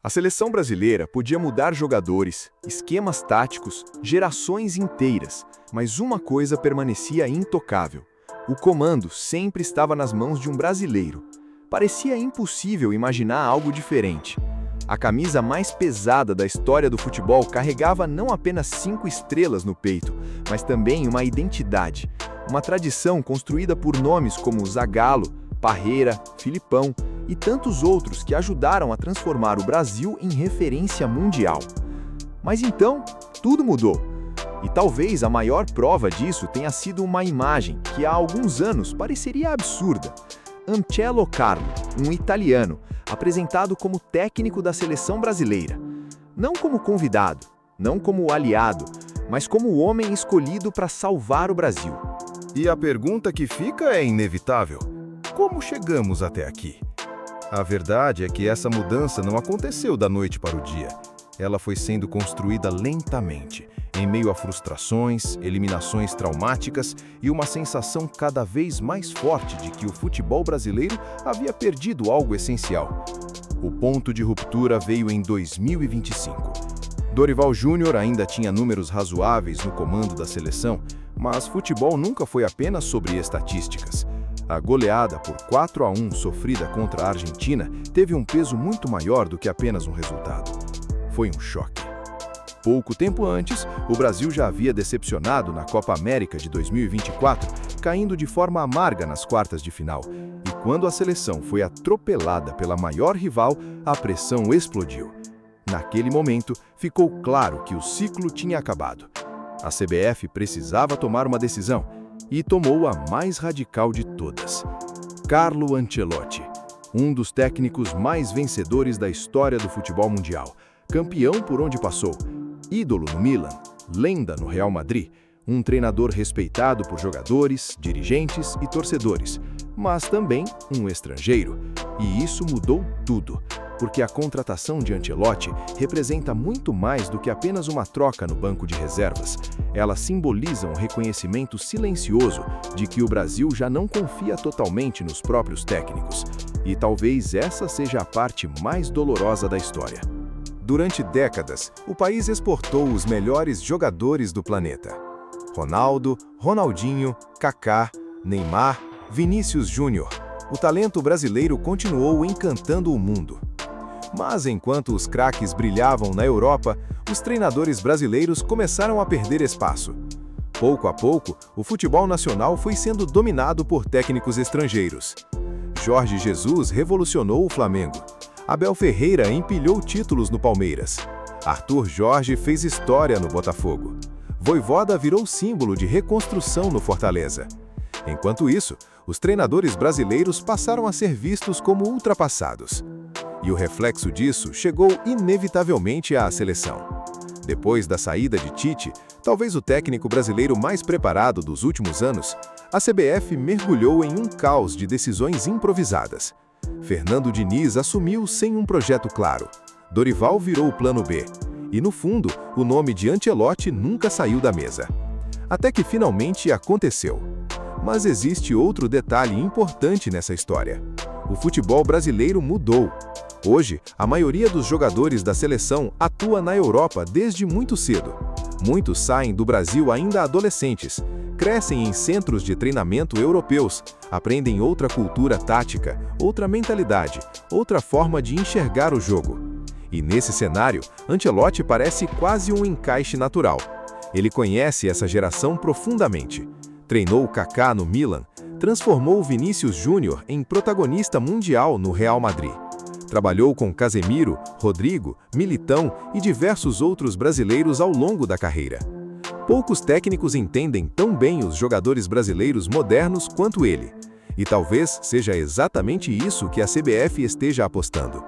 A seleção brasileira podia mudar jogadores, esquemas táticos, gerações inteiras, mas uma coisa permanecia intocável. O comando sempre estava nas mãos de um brasileiro. Parecia impossível imaginar algo diferente. A camisa mais pesada da história do futebol carregava não apenas 5 estrelas no peito, mas também uma identidade, uma tradição construída por nomes como Zagallo, Parreira, Filipão e tantos outros que ajudaram a transformar o Brasil em referência mundial. Mas então, tudo mudou. E talvez a maior prova disso tenha sido uma imagem que há alguns anos pareceria absurda. Ancello Carlo, um italiano, apresentado como técnico da seleção brasileira. Não como convidado, não como aliado, mas como o homem escolhido para salvar o Brasil. E a pergunta que fica é inevitável: como chegamos até aqui? A verdade é que essa mudança não aconteceu da noite para o dia. Ela foi sendo construída lentamente, em meio a frustrações, eliminações traumáticas e uma sensação cada vez mais forte de que o futebol brasileiro havia perdido algo essencial. O ponto de ruptura veio em 2025. Dorival Júnior ainda tinha números razoáveis no comando da seleção, mas futebol nunca foi apenas sobre estatísticas. A goleada por 4-1 sofrida contra a Argentina teve um peso muito maior do que apenas um resultado. Foi um choque. Pouco tempo antes, o Brasil já havia decepcionado na Copa América de 2024, caindo de forma amarga nas quartas de final. E quando a seleção foi atropelada pela maior rival, a pressão explodiu. Naquele momento, ficou claro que o ciclo tinha acabado. A CBF precisava tomar uma decisão, e tomou a mais radical de todas. Carlo Ancelotti, um dos técnicos mais vencedores da história do futebol mundial, campeão por onde passou, ídolo no Milan, lenda no Real Madrid, um treinador respeitado por jogadores, dirigentes e torcedores, mas também um estrangeiro. E isso mudou tudo, porque a contratação de Ancelotti representa muito mais do que apenas uma troca no banco de reservas. Ela simboliza um reconhecimento silencioso de que o Brasil já não confia totalmente nos próprios técnicos. E talvez essa seja a parte mais dolorosa da história. Durante décadas, o país exportou os melhores jogadores do planeta. Ronaldo, Ronaldinho, Kaká, Neymar, Vinícius Júnior. O talento brasileiro continuou encantando o mundo. Mas enquanto os craques brilhavam na Europa, os treinadores brasileiros começaram a perder espaço. Pouco a pouco, o futebol nacional foi sendo dominado por técnicos estrangeiros. Jorge Jesus revolucionou o Flamengo. Abel Ferreira empilhou títulos no Palmeiras. Arthur Jorge fez história no Botafogo. Vojvoda virou símbolo de reconstrução no Fortaleza. Enquanto isso, os treinadores brasileiros passaram a ser vistos como ultrapassados. E o reflexo disso chegou inevitavelmente à seleção. Depois da saída de Tite, talvez o técnico brasileiro mais preparado dos últimos anos, a CBF mergulhou em um caos de decisões improvisadas. Fernando Diniz assumiu sem um projeto claro. Dorival virou o plano B. E no fundo, o nome de Ancelotti nunca saiu da mesa. Até que finalmente aconteceu. Mas existe outro detalhe importante nessa história. O futebol brasileiro mudou. Hoje, a maioria dos jogadores da seleção atua na Europa desde muito cedo. Muitos saem do Brasil ainda adolescentes, crescem em centros de treinamento europeus, aprendem outra cultura tática, outra mentalidade, outra forma de enxergar o jogo. E nesse cenário, Ancelotti parece quase um encaixe natural. Ele conhece essa geração profundamente. Treinou Kaká no Milan, transformou Vinícius Júnior em protagonista mundial no Real Madrid. Trabalhou com Casemiro, Rodrigo, Militão e diversos outros brasileiros ao longo da carreira. Poucos técnicos entendem tão bem os jogadores brasileiros modernos quanto ele. E talvez seja exatamente isso que a CBF esteja apostando.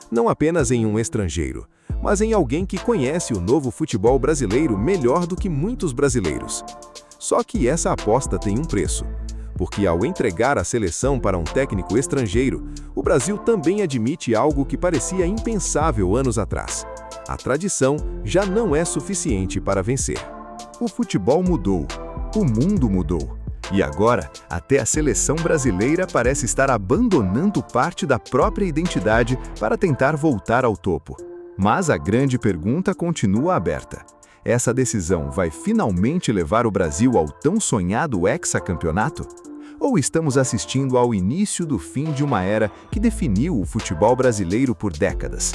Não apenas em um estrangeiro, mas em alguém que conhece o novo futebol brasileiro melhor do que muitos brasileiros. Só que essa aposta tem um preço. Porque ao entregar a seleção para um técnico estrangeiro, o Brasil também admite algo que parecia impensável anos atrás. A tradição já não é suficiente para vencer. O futebol mudou, o mundo mudou, E agora, até a seleção brasileira parece estar abandonando parte da própria identidade para tentar voltar ao topo. Mas a grande pergunta continua aberta. Essa decisão vai finalmente levar o Brasil ao tão sonhado hexacampeonato? Ou estamos assistindo ao início do fim de uma era que definiu o futebol brasileiro por décadas?